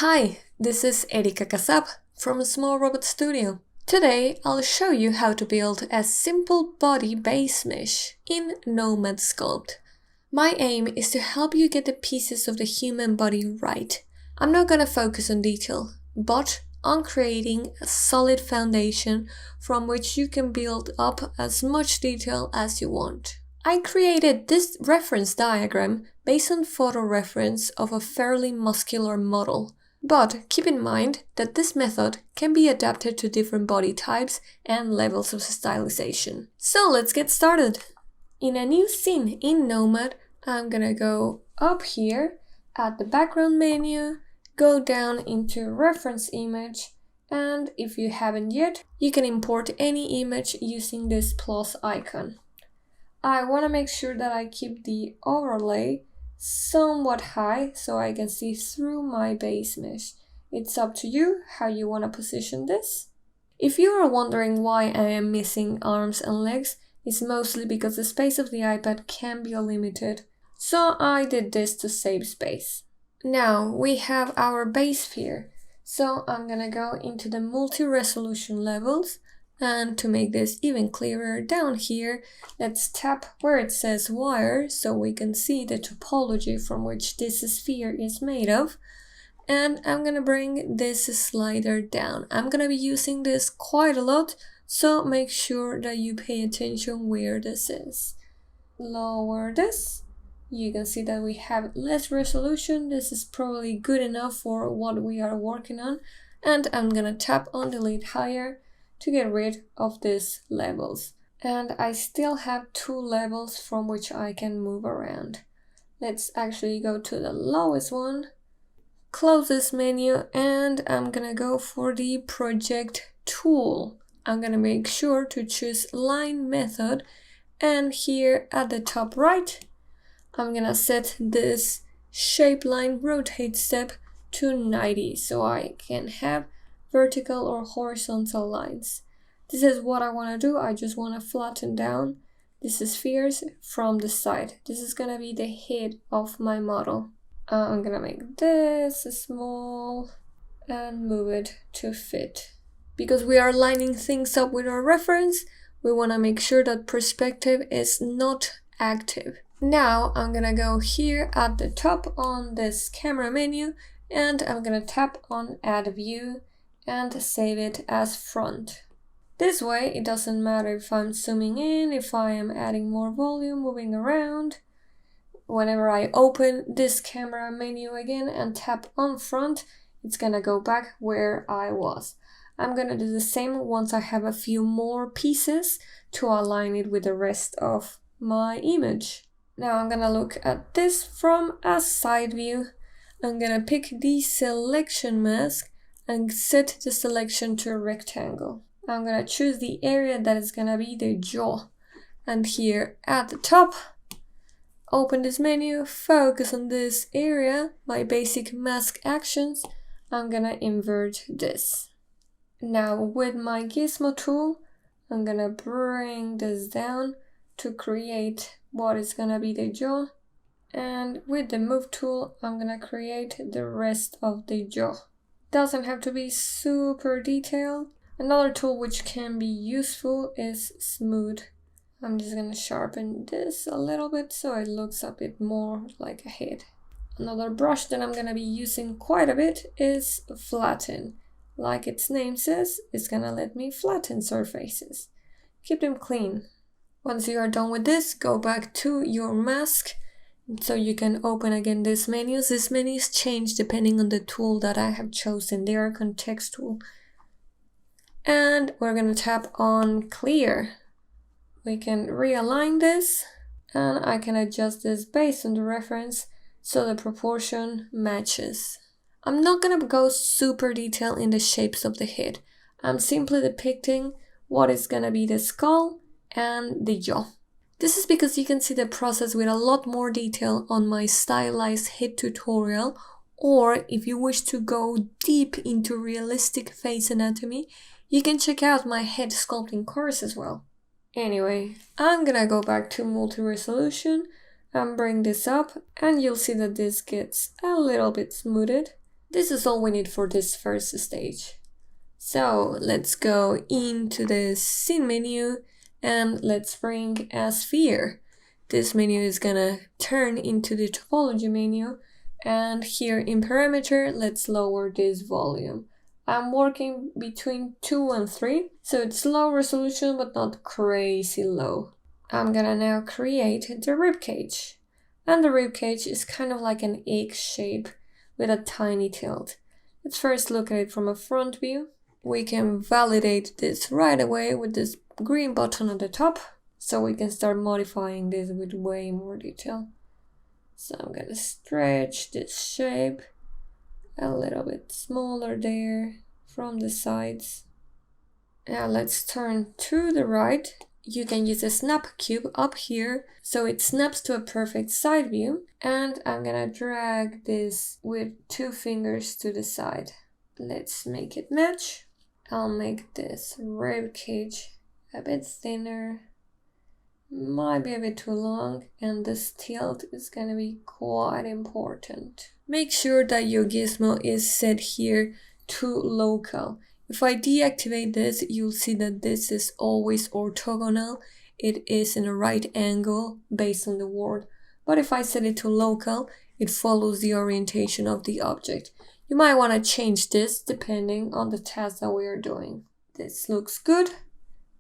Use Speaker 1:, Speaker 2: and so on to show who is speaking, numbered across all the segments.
Speaker 1: Hi, this is Érika from a small robot studio. Today I'll show you how to build a simple body base mesh in Nomad Sculpt. My aim is to help you get the pieces of the human body right. I'm not gonna focus on detail, but on creating a solid foundation from which you can build up as much detail as you want. I created this reference diagram based on photo reference of a fairly muscular model. But keep in mind that this method can be adapted to different body types and levels of stylization. So let's get started. In a new scene in Nomad, I'm gonna go up here at the background menu, go down into reference image, and if you haven't yet, you can import any image using this plus icon. I want to make sure that I keep the overlay somewhat high so I can see through my base mesh. It's up to you how you want to position this. If you are wondering why I am missing arms and legs, it's mostly because the space of the iPad can be limited, so I did this to save space. Now we have our base sphere, so I'm gonna go into the multi-resolution levels. And to make this even clearer down here, let's tap where it says wire so we can see the topology from which this sphere is made of. And I'm gonna bring this slider down. I'm gonna be using this quite a lot, so make sure that you pay attention where this is. Lower this. You can see that we have less resolution. This is probably good enough for what we are working on. And I'm gonna tap on delete higher to get rid of these levels. And I still have two levels from which I can move around. Let's actually go to the lowest one, close this menu, and I'm gonna go for the project tool. I'm gonna make sure to choose line method, and here at the top right, I'm gonna set this shape line rotate step to 90 so I can have vertical or horizontal lines. This is what I want to do. I just want to flatten down these spheres from the side. This is going to be the head of my model. I'm going to make this small and move it to fit. Because we are lining things up with our reference, we want to make sure that perspective is not active. Now I'm going to go here at the top on this camera menu, and I'm going to tap on add view and save it as front. This way it doesn't matter if I'm zooming in, if I am adding more volume, moving around. Whenever I open this camera menu again and tap on front, it's gonna go back where I was. I'm gonna do the same once I have a few more pieces to align it with the rest of my image. Now I'm gonna look at this from a side view. I'm gonna pick the selection mask and set the selection to a rectangle. I'm gonna choose the area that is gonna be the jaw. And here at the top, open this menu, focus on this area, my basic mask actions. I'm gonna invert this. Now with my gizmo tool, I'm gonna bring this down to create what is gonna be the jaw. And with the move tool, I'm gonna create the rest of the jaw. Doesn't have to be super detailed. Another tool which can be useful is smooth. I'm just gonna sharpen this a little bit so it looks a bit more like a head. Another brush that I'm gonna be using quite a bit is flatten. Like its name says, it's gonna let me flatten surfaces. Keep them clean. Once you are done with this, go back to your mask. So you can open again these menus. These menus change depending on the tool that I have chosen. They are contextual. And we're going to tap on clear. We can realign this, and I can adjust this based on the reference so the proportion matches. I'm not going to go super detailed in the shapes of the head. I'm simply depicting what is going to be the skull and the jaw. This is because you can see the process with a lot more detail on my stylized head tutorial, or if you wish to go deep into realistic face anatomy, you can check out my head sculpting course as well. Anyway, I'm gonna go back to multi-resolution and bring this up, and you'll see that this gets a little bit smoothed. This is all we need for this first stage. So let's go into the scene menu and let's bring a sphere. This menu is gonna turn into the topology menu, and here in parameter, let's lower this volume. I'm working between 2 and 3, so it's low resolution but not crazy low. I'm gonna now create the ribcage. And the ribcage is kind of like an egg shape with a tiny tilt. Let's first look at it from a front view. We can validate this right away with this green button at the top, so we can start modifying this with way more detail. So I'm gonna stretch this shape a little bit smaller there from the sides. Now let's turn to the right. You can use a snap cube up here so it snaps to a perfect side view, and I'm gonna drag this with 2 fingers to the side. Let's make it match. I'll make this rib cage a bit thinner, might be a bit too long, and this tilt is gonna be quite important. Make sure that your gizmo is set here to local. If I deactivate this, you'll see that this is always orthogonal. It is in a right angle based on the word. But if I set it to local, it follows the orientation of the object. You might want to change this depending on the task that we are doing. This looks good.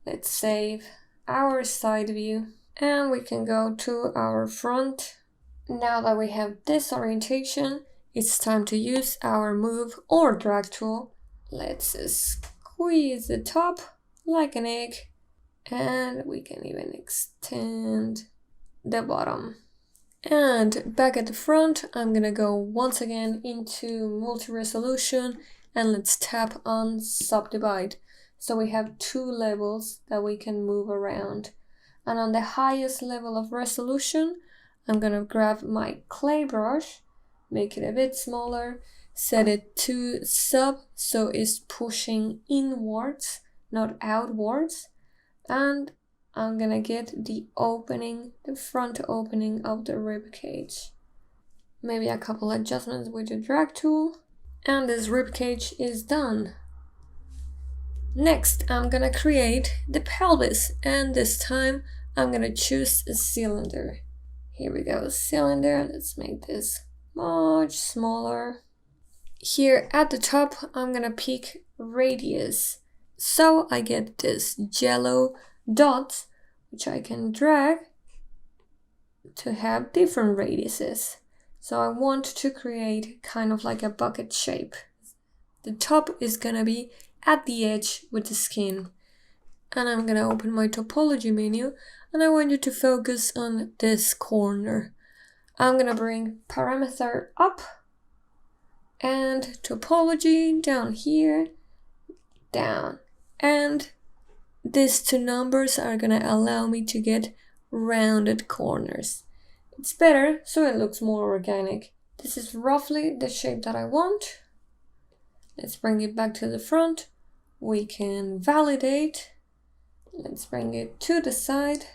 Speaker 1: Let's save our side view and we can go to our front. Now that we have this orientation, it's time to use our move or drag tool. Let's squeeze the top like an egg, and we can even extend the bottom. And back at the front, I'm gonna go once again into multi-resolution and let's tap on subdivide. So we have 2 levels that we can move around. And on the highest level of resolution, I'm gonna grab my clay brush, make it a bit smaller, set it to sub, so it's pushing inwards, not outwards. And I'm gonna get the opening, the front opening of the rib cage. Maybe a couple adjustments with the drag tool. And this rib cage is done. Next, I'm gonna create the pelvis, and this time I'm gonna choose a cylinder. Here we go, cylinder. Let's make this much smaller. Here at the top, I'm gonna pick radius. So I get this yellow dot, which I can drag to have different radiuses. So I want to create kind of like a bucket shape. The top is gonna be at the edge with the skin. And I'm gonna open my topology menu and I want you to focus on this corner. I'm gonna bring parameter up and topology down here, down. And these 2 numbers are gonna allow me to get rounded corners. It's better so it looks more organic. This is roughly the shape that I want. Let's bring it back to the front. We can validate. Let's bring it to the side.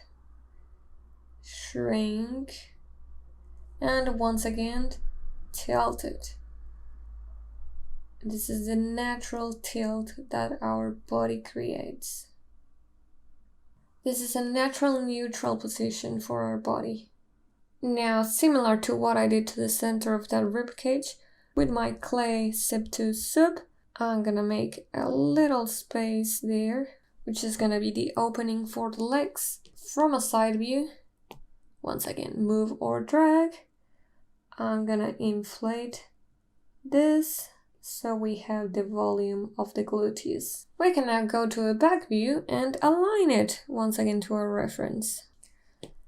Speaker 1: Shrink. And once again, tilt it. This is the natural tilt that our body creates. This is a natural neutral position for our body. Now, similar to what I did to the center of that rib cage, with my clay sub to sub, I'm gonna make a little space there, which is gonna be the opening for the legs from a side view. Once again, move or drag. I'm gonna inflate this so we have the volume of the gluteus. We can now go to a back view and align it once again to our reference.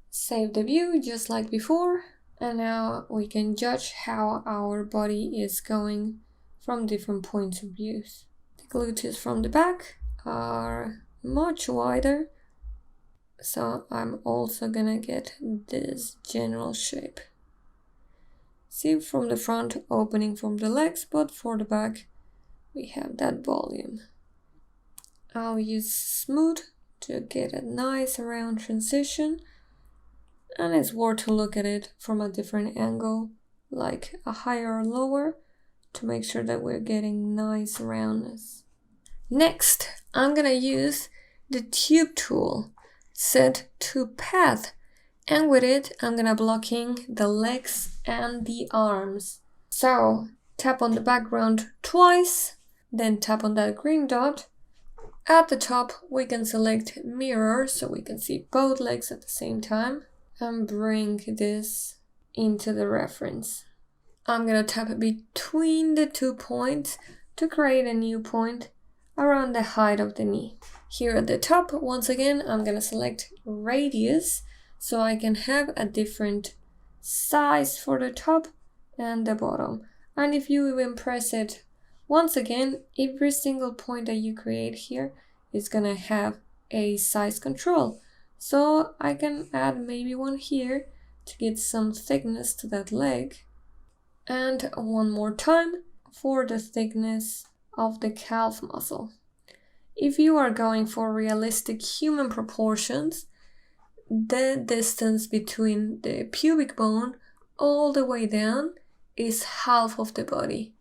Speaker 1: Save the view just like before, and now we can judge how our body is going from different points of views. The gluteus from the back are much wider, so I'm also gonna get this general shape. See, from the front, opening from the legs, but for the back, we have that volume. I'll use smooth to get a nice round transition, and it's worth to look at it from a different angle, like a higher or lower, to make sure that we're getting nice roundness. Next, I'm gonna use the tube tool set to path, and with it I'm gonna blocking the legs and the arms. So tap on the background twice, then tap on that green dot. At the top we can select mirror so we can see both legs at the same time, and bring this into the reference. I'm gonna tap between the 2 points to create a new point around the height of the knee. Here at the top, once again, I'm gonna select radius so I can have a different size for the top and the bottom. And if you even press it once again, every single point that you create here is gonna have a size control. So I can add maybe one here to get some thickness to that leg. And one more time for the thickness of the calf muscle. If you are going for realistic human proportions, the distance between the pubic bone all the way down is half of the body.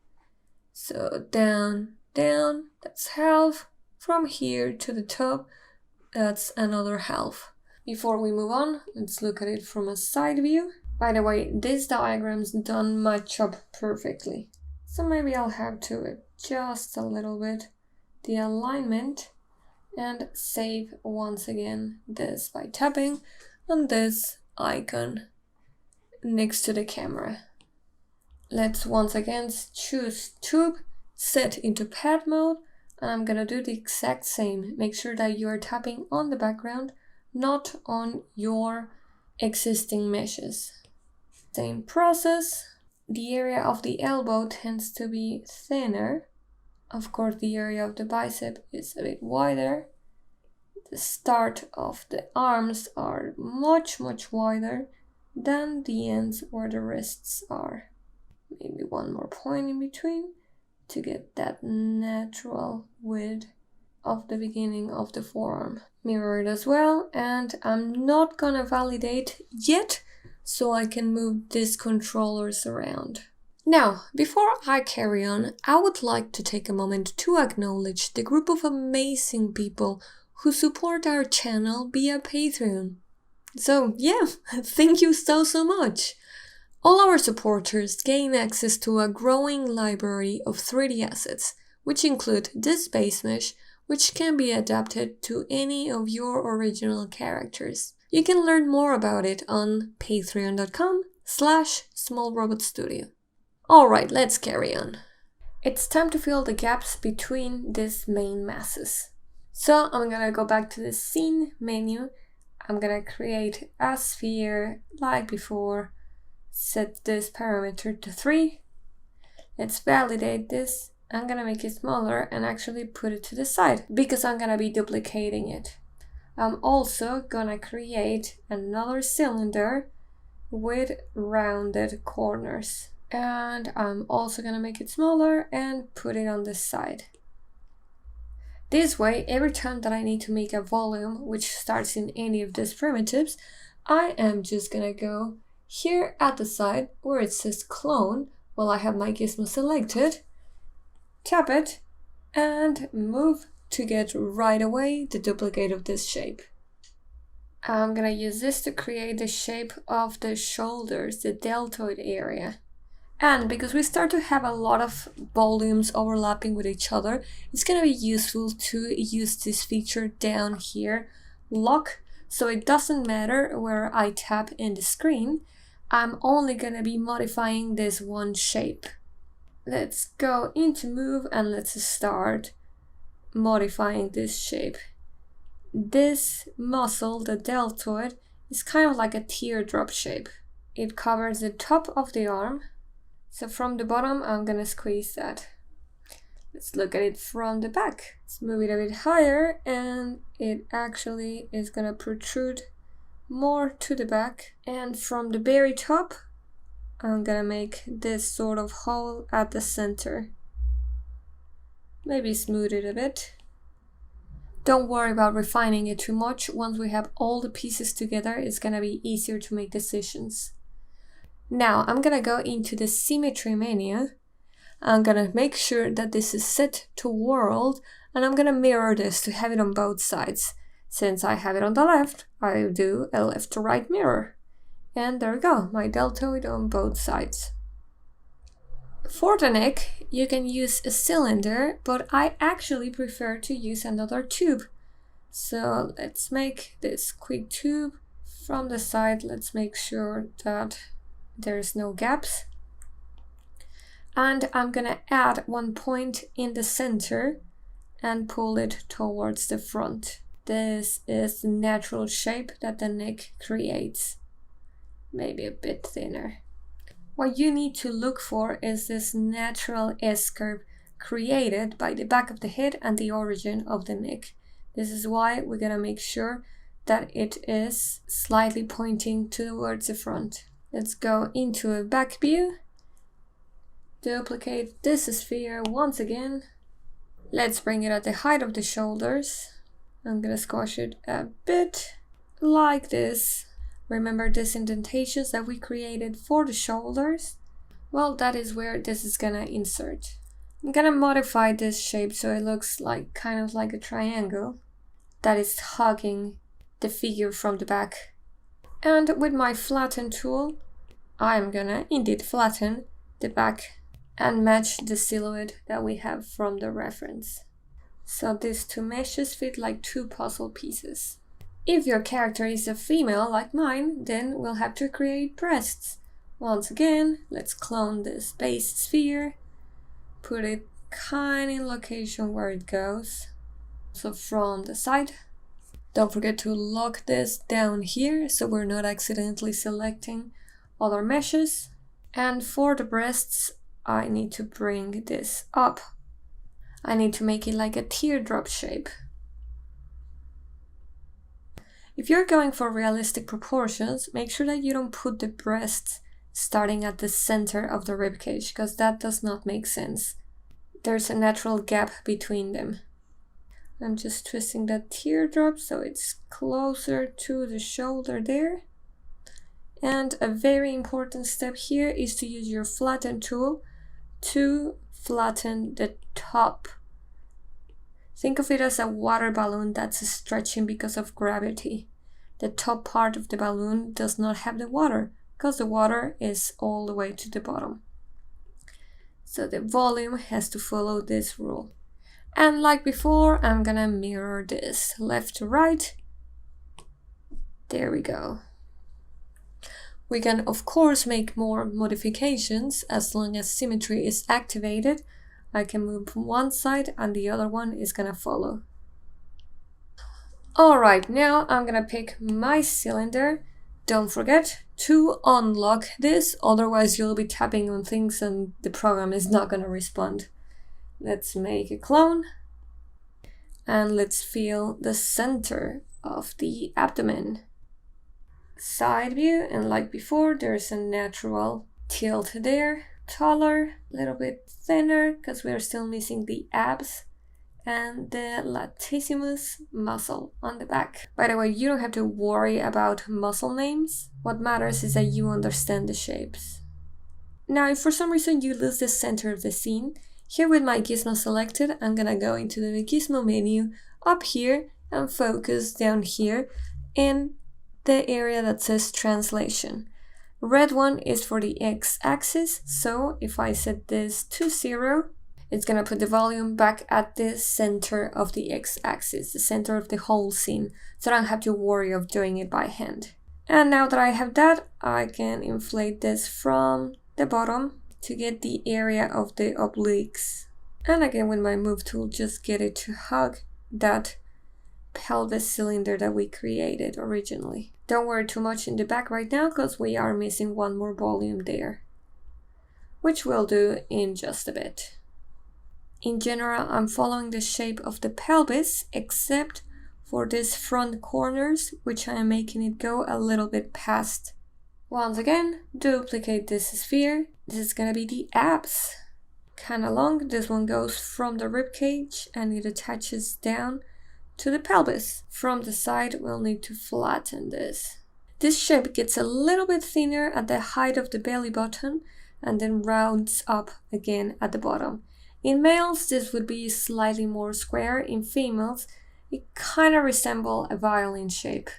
Speaker 1: So down, down, that's half. From here to the top, that's another half. Before we move on, let's look at it from a side view. By the way, this diagram's don't match up perfectly, so maybe I'll have to adjust a little bit the alignment and save once again this by tapping on this icon next to the camera. Let's once again choose tube, set into pad mode, and I'm gonna do the exact same. Make sure that you are tapping on the background, not on your existing meshes. Same process. The area of the elbow tends to be thinner. Of course, the area of the bicep is a bit wider. The start of the arms are much wider than the ends where the wrists are. Maybe one more point in between to get that natural width of the beginning of the forearm. Mirror it as well, and I'm not gonna validate yet, so I can move these controllers around. Now, before I carry on, I would like to take a moment to acknowledge the group of amazing people who support our channel via Patreon. So yeah, thank you so much! All our supporters gain access to a growing library of 3D assets, which include this base mesh, which can be adapted to any of your original characters. You can learn more about it on patreon.com/smallrobotstudio. Alright, let's carry on. It's time to fill the gaps between these main masses. So I'm gonna go back to the scene menu. I'm gonna create a sphere like before. Set this parameter to 3. Let's validate this. I'm gonna make it smaller and actually put it to the side because I'm gonna be duplicating it. I'm also gonna create another cylinder with rounded corners. And I'm also gonna make it smaller and put it on this side. This way, every time that I need to make a volume, which starts in any of these primitives, I am just gonna go here at the side where it says clone, while I have my gizmo selected, tap it, and move to get right away the duplicate of this shape. I'm gonna use this to create the shape of the shoulders, the deltoid area. And because we start to have a lot of volumes overlapping with each other, it's gonna be useful to use this feature down here, lock, so it doesn't matter where I tap in the screen, I'm only gonna be modifying this one shape. Let's go into move and let's start modifying this shape. This muscle, the deltoid, is kind of like a teardrop shape. It covers the top of the arm. So from the bottom, I'm gonna squeeze that. Let's look at it from the back. Let's move it a bit higher and it actually is gonna protrude more to the back. And from the very top, I'm gonna make this sort of hole at the center. Maybe smooth it a bit. Don't worry about refining it too much. Once we have all the pieces together, it's gonna be easier to make decisions. Now I'm gonna go into the symmetry menu. I'm gonna make sure that this is set to world, and I'm gonna mirror this to have it on both sides. Since I have it on the left, I do a left to right mirror. And there we go, my deltoid on both sides. For the neck, you can use a cylinder, but I actually prefer to use another tube. So let's make this quick tube. From the side, let's make sure that there's no gaps. And I'm gonna add one point in the center and pull it towards the front. This is the natural shape that the neck creates. Maybe a bit thinner. What you need to look for is this natural S-curve created by the back of the head and the origin of the neck. This is why we're gonna make sure that it is slightly pointing towards the front. Let's go into a back view. Duplicate this sphere once again. Let's bring it at the height of the shoulders. I'm gonna squash it a bit like this. Remember these indentations that we created for the shoulders? Well, that is where this is gonna insert. I'm gonna modify this shape so it looks like kind of like a triangle that is hugging the figure from the back. And with my flatten tool, I'm gonna indeed flatten the back and match the silhouette that we have from the reference. So these two meshes fit like two puzzle pieces. If your character is a female like mine, then we'll have to create breasts. Once again, let's clone this base sphere, put it kind of in location where it goes. So from the side, don't forget to lock this down here so we're not accidentally selecting other meshes. And for the breasts, I need to bring this up. I need to make it like a teardrop shape. If you're going for realistic proportions, make sure that you don't put the breasts starting at the center of the ribcage, because that does not make sense. There's a natural gap between them. I'm just twisting that teardrop so it's closer to the shoulder there. And a very important step here is to use your flatten tool to flatten the top. Think of it as a water balloon that's stretching because of gravity. The top part of the balloon does not have the water because the water is all the way to the bottom. So the volume has to follow this rule. And like before, I'm gonna mirror this left to right. There we go. We can of course make more modifications as long as symmetry is activated. I can move from one side and the other one is gonna follow. Alright, now I'm gonna pick my cylinder. Don't forget to unlock this, otherwise you'll be tapping on things and the program is not gonna respond. Let's make a clone. And let's feel the center of the abdomen. Side view, and like before, there's a natural tilt there. Taller, a little bit thinner, because we're still missing the abs and the latissimus muscle on the back. By the way, you don't have to worry about muscle names. What matters is that you understand the shapes. Now, if for some reason you lose the center of the scene, here with my gizmo selected, I'm gonna go into the gizmo menu up here and focus down here in the area that says translation. Red one is for the x-axis, so if I set this to 0, it's gonna put the volume back at the center of the x-axis, the center of the whole scene, so I don't have to worry of doing it by hand. And now that I have that, I can inflate this from the bottom to get the area of the obliques. And again, with my move tool, just get it to hug that pelvis cylinder that we created originally. Don't worry too much in the back right now because we are missing one more volume there, which we'll do in just a bit. In general, I'm following the shape of the pelvis except for these front corners, which I am making it go a little bit past. Once again, duplicate this sphere. This is gonna be the abs. Kinda long. This one goes from the ribcage and it attaches down to the pelvis. From the side, we'll need to flatten this. This shape gets a little bit thinner at the height of the belly button. and then rounds up again at the bottom. In males, this would be slightly more square. In females, it kind of resembles a violin shape.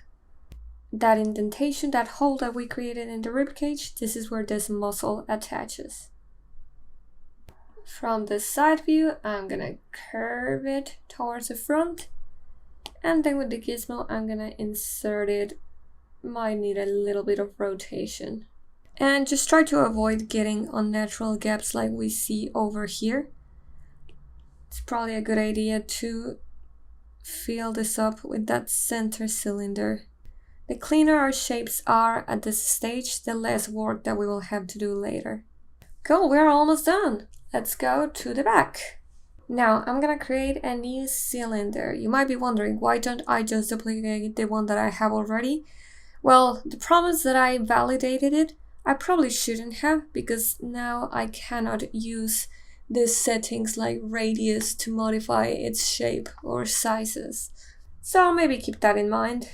Speaker 1: That indentation, that hole that we created in the ribcage, this is where this muscle attaches. From the side view, I'm gonna curve it towards the front, and then with the gizmo, I'm gonna insert it. Might need a little bit of rotation. And just try to avoid getting unnatural gaps like we see over here. It's probably a good idea to fill this up with that center cylinder. The cleaner our shapes are at this stage, the less work that we will have to do later. Cool, we're almost done. Let's go to the back. Now I'm gonna create a new cylinder. You might be wondering, why don't I just duplicate the one that I have already? Well, the problem is that I validated it. I probably shouldn't have, because now I cannot use these settings like radius to modify its shape or sizes. So maybe keep that in mind.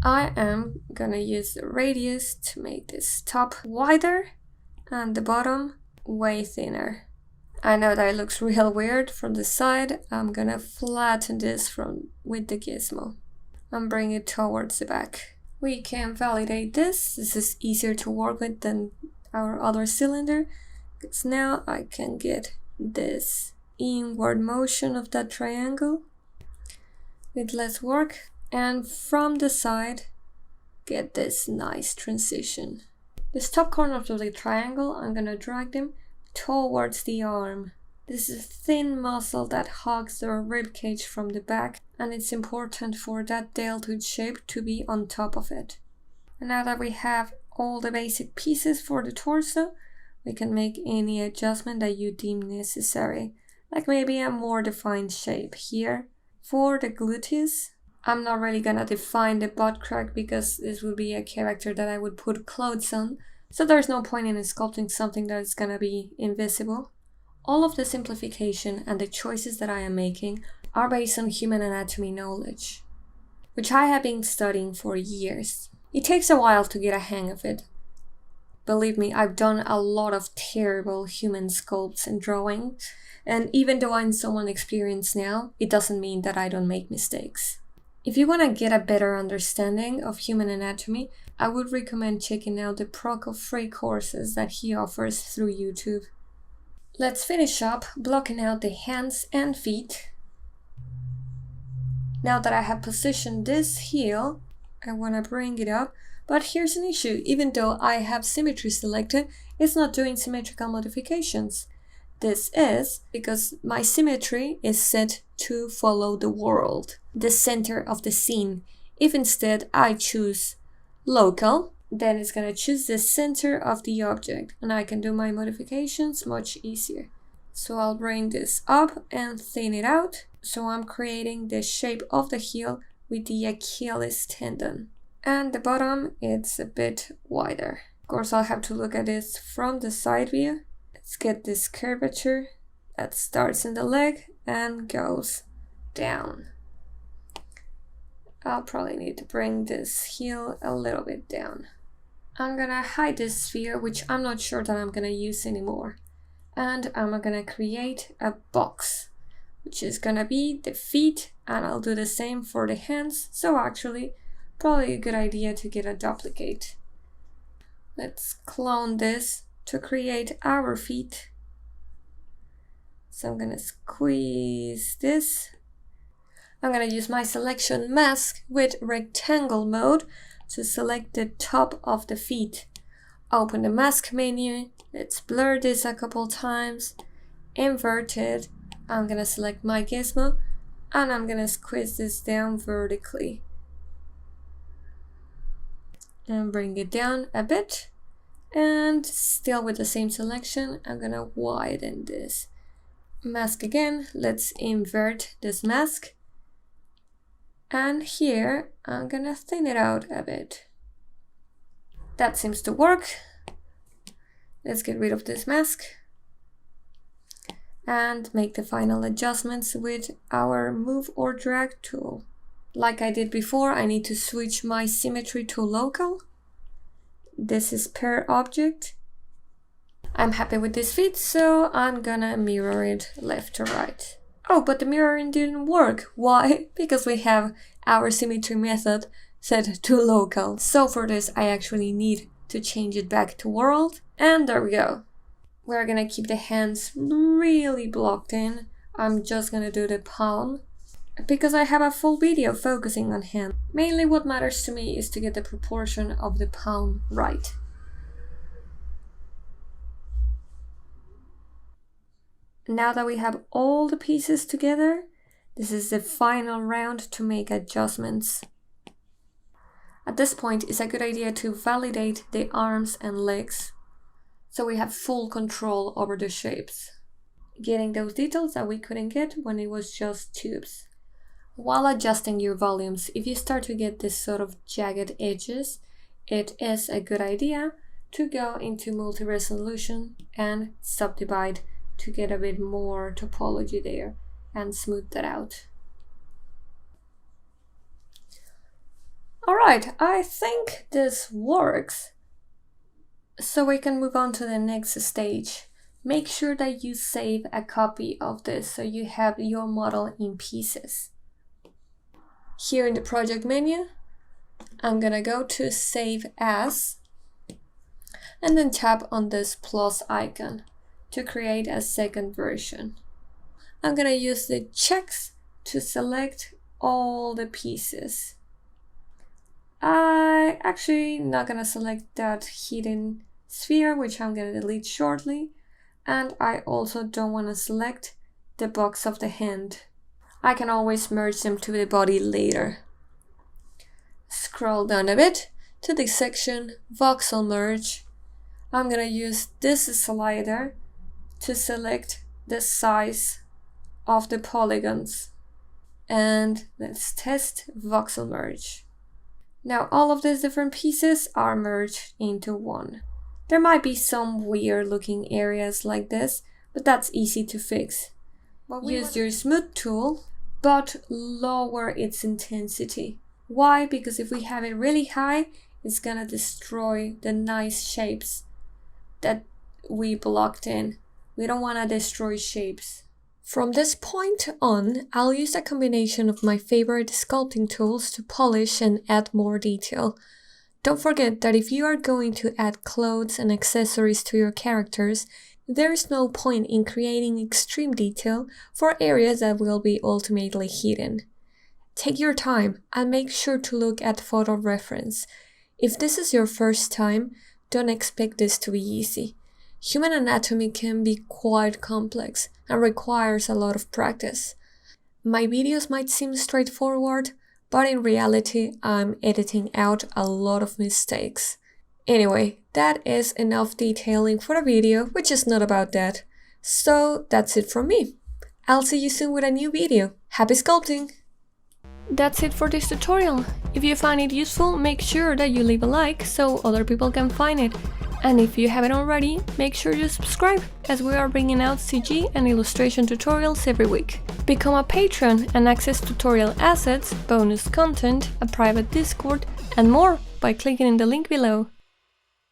Speaker 1: I am gonna use the radius to make this top wider and the bottom way thinner. I know that it looks real weird from the side. I'm gonna flatten this with the gizmo and bring it towards the back. We can validate this. This is easier to work with than our other cylinder, because now I can get this inward motion of that triangle with less work, and from the side get this nice transition. This top corner of the triangle, I'm gonna drag them towards the arm. This is a thin muscle that hugs the ribcage from the back, and it's important for that deltoid shape to be on top of it. And now that we have all the basic pieces for the torso, we can make any adjustment that you deem necessary, like maybe a more defined shape here. For the gluteus, I'm not really gonna define the butt crack because this would be a character that I would put clothes on, so there's no point in sculpting something that is gonna be invisible. All of the simplification and the choices that I am making are based on human anatomy knowledge, which I have been studying for years. It takes a while to get a hang of it. Believe me, I've done a lot of terrible human sculpts and drawing, and even though I'm someone experienced now, it doesn't mean that I don't make mistakes. If you want to get a better understanding of human anatomy, I would recommend checking out the Prokop free courses that he offers through YouTube. Let's finish up blocking out the hands and feet. Now that I have positioned this heel, I want to bring it up, but here's an issue. Even though I have symmetry selected, it's not doing symmetrical modifications. This is because my symmetry is set to follow the world, the center of the scene. If instead I choose local, then it's gonna choose the center of the object, and I can do my modifications much easier. So I'll bring this up and thin it out. So I'm creating the shape of the heel with the Achilles tendon. And the bottom, it's a bit wider. Of course, I'll have to look at this from the side view. Let's get this curvature that starts in the leg and goes down. I'll probably need to bring this heel a little bit down. I'm gonna hide this sphere, which I'm not sure that I'm gonna use anymore. And I'm gonna create a box, which is gonna be the feet, and I'll do the same for the hands. So actually, probably a good idea to get a duplicate. Let's clone this to create our feet. So I'm gonna squeeze this. I'm gonna use my selection mask with rectangle mode to select the top of the feet. Open the mask menu. Let's blur this a couple times. Invert it. I'm gonna select my gizmo and I'm gonna squeeze this down vertically. And bring it down a bit. And still with the same selection, I'm gonna widen this. Mask again. Let's invert this mask. And here, I'm gonna thin it out a bit. That seems to work. Let's get rid of this mask and make the final adjustments with our move or drag tool. Like I did before, I need to switch my symmetry to local. This is per object. I'm happy with this fit, so I'm gonna mirror it left to right. Oh, but the mirroring didn't work. Why? Because we have our symmetry method set to local. So for this, I actually need to change it back to world. And there we go. We're gonna keep the hands really blocked in. I'm just gonna do the palm, because I have a full video focusing on hand. Mainly what matters to me is to get the proportion of the palm right. Now that we have all the pieces together, this is the final round to make adjustments. At this point, it's a good idea to validate the arms and legs, so we have full control over the shapes, getting those details that we couldn't get when it was just tubes. While adjusting your volumes, if you start to get this sort of jagged edges, it is a good idea to go into multi-resolution and subdivide to get a bit more topology there and smooth that out. Alright, I think this works. So we can move on to the next stage. Make sure that you save a copy of this so you have your model in pieces. Here in the project menu, I'm gonna go to Save As and then tap on this plus icon to create a second version. I'm gonna use the checks to select all the pieces. I actually not gonna select that hidden sphere, which I'm gonna delete shortly, and I also don't want to select the box of the hand. I can always merge them to the body later. Scroll down a bit to the section Voxel Merge. I'm gonna use this slider to select the size of the polygons. And let's test Voxel Merge. Now all of these different pieces are merged into one. There might be some weird looking areas like this, but that's easy to fix. Use your smooth tool, but lower its intensity. Why? Because if we have it really high, it's gonna destroy the nice shapes that we blocked in. We don't want to destroy shapes. From this point on, I'll use a combination of my favorite sculpting tools to polish and add more detail. Don't forget that if you are going to add clothes and accessories to your characters, there's no point in creating extreme detail for areas that will be ultimately hidden. Take your time and make sure to look at photo reference. If this is your first time, don't expect this to be easy. Human anatomy can be quite complex and requires a lot of practice. My videos might seem straightforward, but in reality, I'm editing out a lot of mistakes. Anyway, that is enough detailing for the video, which is not about that. So that's it from me. I'll see you soon with a new video. Happy sculpting! That's it for this tutorial. If you find it useful, make sure that you leave a like so other people can find it. And if you haven't already, make sure you subscribe, as we are bringing out CG and illustration tutorials every week. Become a patron and access tutorial assets, bonus content, a private Discord, and more by clicking in the link below.